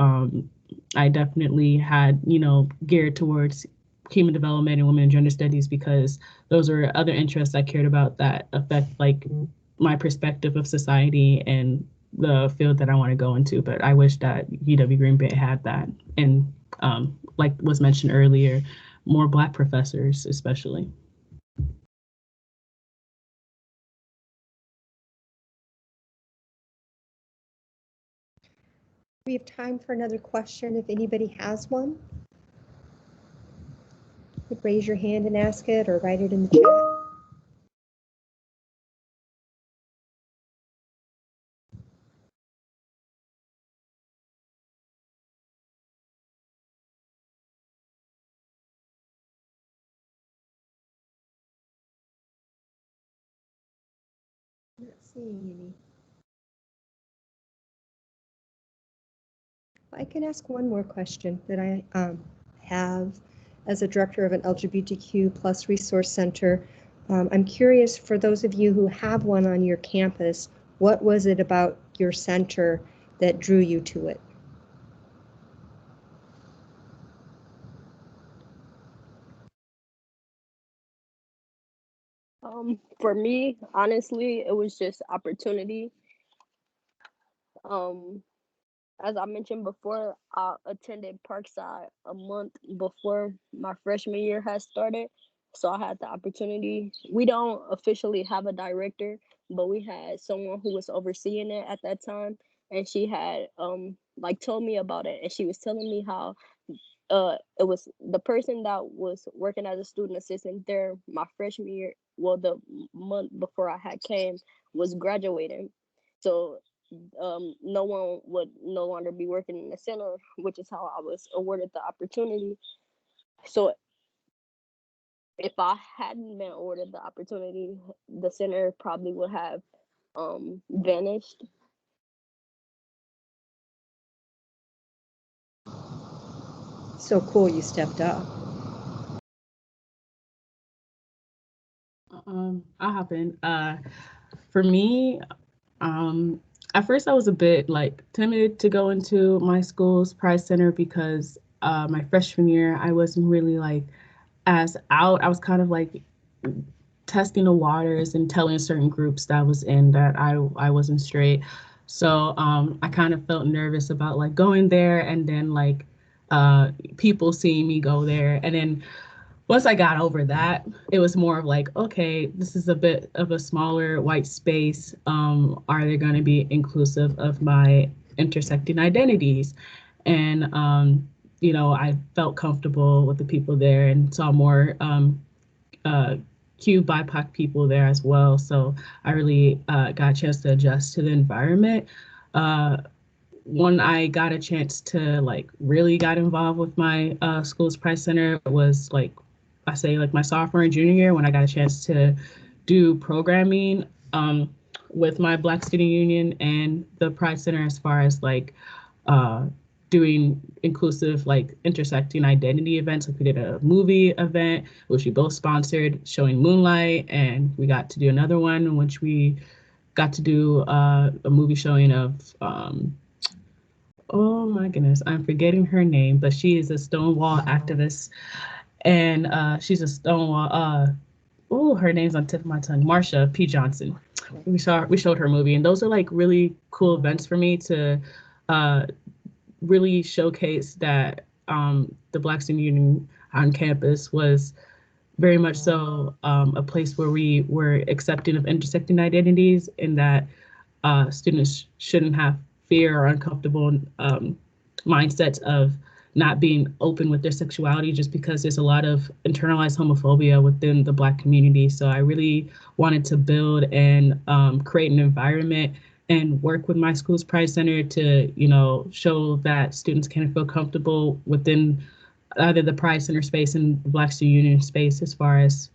I definitely had, geared towards human development and women and gender studies, because those are other interests I cared about that affect like my perspective of society and the field that I want to go into. But I wish that UW Green Bay had that, and like was mentioned earlier, more Black professors especially. We have time for another question if anybody has one. You could raise your hand and ask it, or write it in the chat. seeing any. I can ask one more question that I have as a director of an LGBTQ plus resource center. I'm curious, for those of you who have one on your campus, what was it about your center that drew you to it? For me, honestly, it was just opportunity. As I mentioned before, I attended Parkside a month before my freshman year had started. So I had the opportunity. We don't officially have a director, but we had someone who was overseeing it at that time. And she had like told me about it. And she was telling me how it was the person that was working as a student assistant there my freshman year, well, the month before I had came, was graduating. So no one would no longer be working in the center, which is how I was awarded the opportunity. So if I hadn't been awarded the opportunity, the center probably would have vanished. So cool you stepped up. I'll hop in. For me, at first I was a bit like timid to go into my school's prize center because my freshman year I wasn't really like as out. I was kind of like testing the waters and telling certain groups that I was in that I wasn't straight. So I kind of felt nervous about like going there and then like people seeing me go there. And then once I got over that, it was more of like, okay, this is a bit of a smaller white space. Are they going to be inclusive of my intersecting identities? And, I felt comfortable with the people there and saw more Q BIPOC people there as well. So I really got a chance to adjust to the environment. When I got a chance to like really got involved with my school's prize center was like, I say like my sophomore and junior year when I got a chance to do programming with my Black Student Union and the Pride Center as far as like doing inclusive like intersecting identity events. Like we did a movie event which we both sponsored showing Moonlight, and we got to do another one in which we got to do a movie showing of oh my goodness, I'm forgetting her name, but she is a Stonewall activist. And she's a Stonewall. Oh, her name's on the tip of my tongue. Marsha P. Johnson. We showed her movie, and those are like really cool events for me to really showcase that the Black Student Union on campus was very much so a place where we were accepting of intersecting identities, and that students shouldn't have fear or uncomfortable mindsets of not being open with their sexuality just because there's a lot of internalized homophobia within the Black community. So I really wanted to build and create an environment and work with my school's Pride Center to, show that students can feel comfortable within either the Pride Center space and the Black Student Union space as far as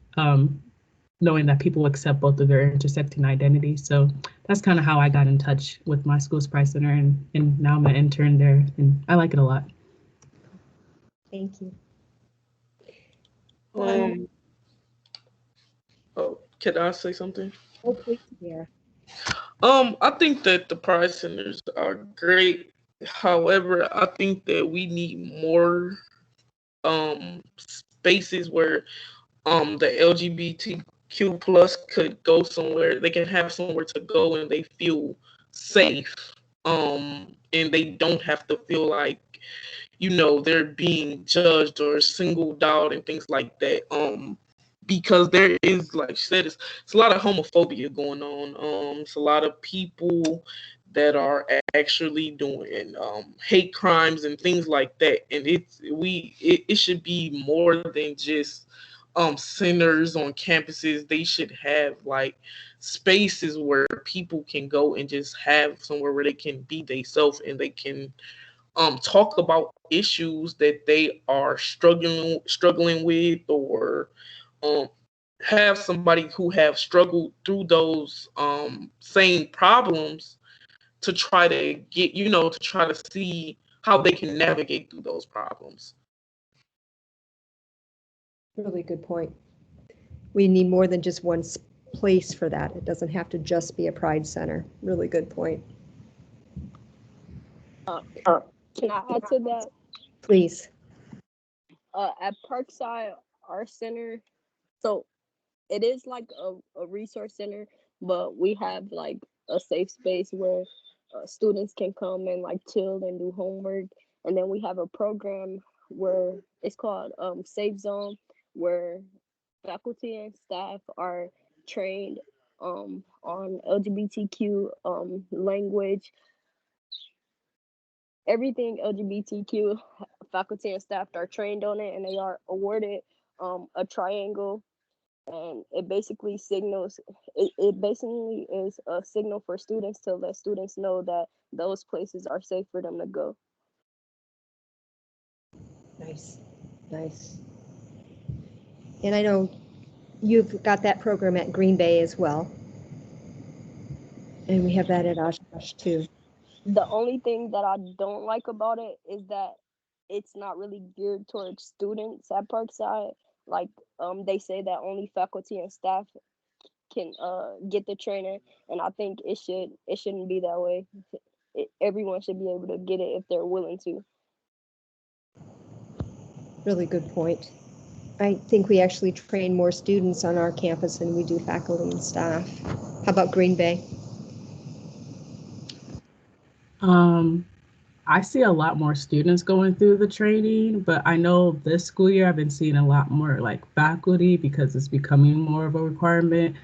knowing that people accept both of their intersecting identities. So that's kind of how I got in touch with my school's Pride Center, and now I'm an intern there, and I like it a lot. Thank you. Can I say something? Oh, please, Tiara. I think that the Pride Centers are great. However, I think that we need more spaces where the LGBTQ plus could go somewhere. They can have somewhere to go and they feel safe. And they don't have to feel like, they're being judged or singled out and things like that. Because there is, like she said, it's a lot of homophobia going on. It's a lot of people that are actually doing hate crimes and things like that. And it should be more than just centers on campuses. They should have like spaces where people can go and just have somewhere where they can be themselves and they can talk about issues that they are struggling with, or um have somebody who have struggled through those same problems to try to get, to try to see how they can navigate through those problems. Really good point. We need more than just one place for that. It doesn't have to just be a Pride Center. Really good point. Can I add to that? Please. At Parkside, our center, so it is like a resource center, but we have like a safe space where students can come and like chill and do homework. And then we have a program where it's called Safe Zone, where faculty and staff are trained on LGBTQ language, everything LGBTQ. Faculty and staff are trained on it, and they are awarded a triangle, and it basically signals, it basically is a signal for students to let students know that those places are safe for them to go. Nice, nice. And I know you've got that program at Green Bay as well. And we have that at Oshkosh too. The only thing that I don't like about it is that it's not really geared towards students at Parkside. Like they say that only faculty and staff can get the training, and I think it shouldn't be that way. Everyone should be able to get it if they're willing to. Really good point. I think we actually train more students on our campus than we do faculty and staff. How about Green Bay? I see a lot more students going through the training, but I know this school year I've been seeing a lot more like faculty because it's becoming more of a requirement.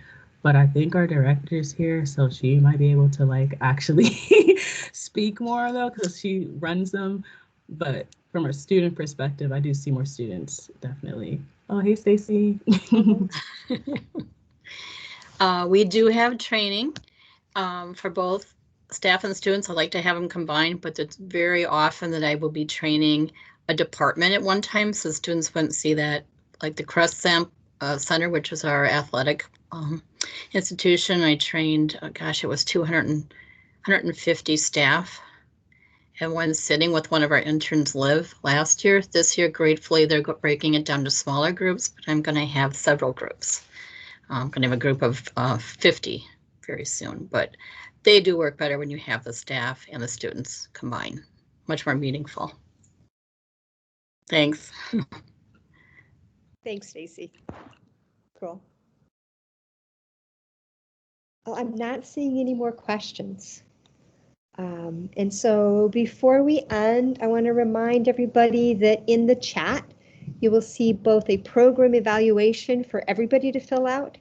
But I think our director's here, so she might be able to like actually speak more though, because she runs them. But from a student perspective, I do see more students, definitely. Oh, hey, Stacy. We do have training for both staff and students. I like to have them combined, but it's very often that I will be training a department at one time, so students wouldn't see that. Like the Crest Center, which is our athletic institution, I trained, gosh, it was 150 staff and one sitting with one of our interns, Liv, last year. This year, gratefully, they're breaking it down to smaller groups, but I'm going to have several groups. I'm going to have a group of 50 very soon, but they do work better when you have the staff and the students combined. Much more meaningful. Thanks. Thanks, Stacy. Cool. Oh, I'm not seeing any more questions. And so before we end, I want to remind everybody that in the chat, you will see both a program evaluation for everybody to fill out.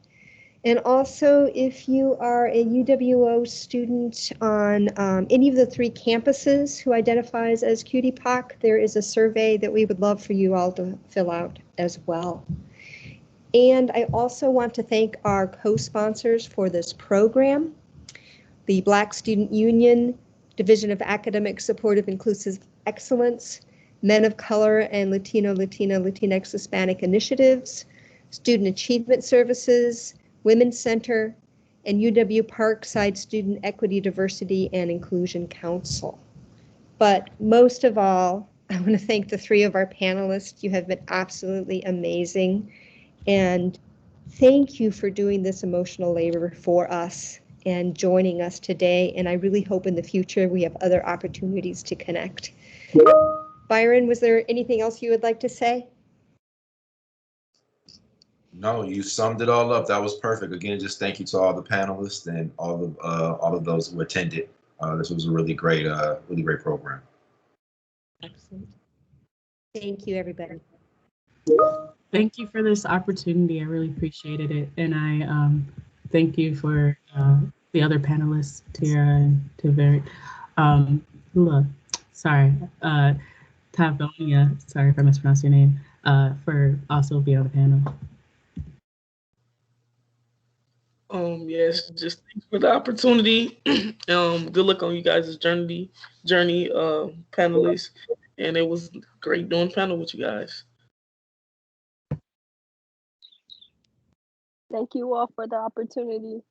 And also, if you are a UWO student on any of the 3 campuses who identifies as QTPOC, there is a survey that we would love for you all to fill out as well. And I also want to thank our co-sponsors for this program, the Black Student Union, Division of Academic Supportive Inclusive Excellence, Men of Color and Latinx Hispanic Initiatives, Student Achievement Services, Women's Center, and UW Parkside Student Equity, Diversity, and Inclusion Council. But most of all, I want to thank the 3 of our panelists. You have been absolutely amazing. And thank you for doing this emotional labor for us and joining us today. And I really hope in the future we have other opportunities to connect. Byron, was there anything else you would like to say? No, you summed it all up. That was perfect. Again, just thank you to all the panelists and all of those who attended. This was a really great program. Excellent. Thank you, everybody. Thank you for this opportunity. I really appreciated it. And I thank you for the other panelists, Tiara and Tavyonia. Tavyonia, sorry if I mispronounced your name, for also being on the panel. Yes, just thanks for the opportunity. Good luck on you guys' journey, panelists. And it was great doing panel with you guys. Thank you all for the opportunity.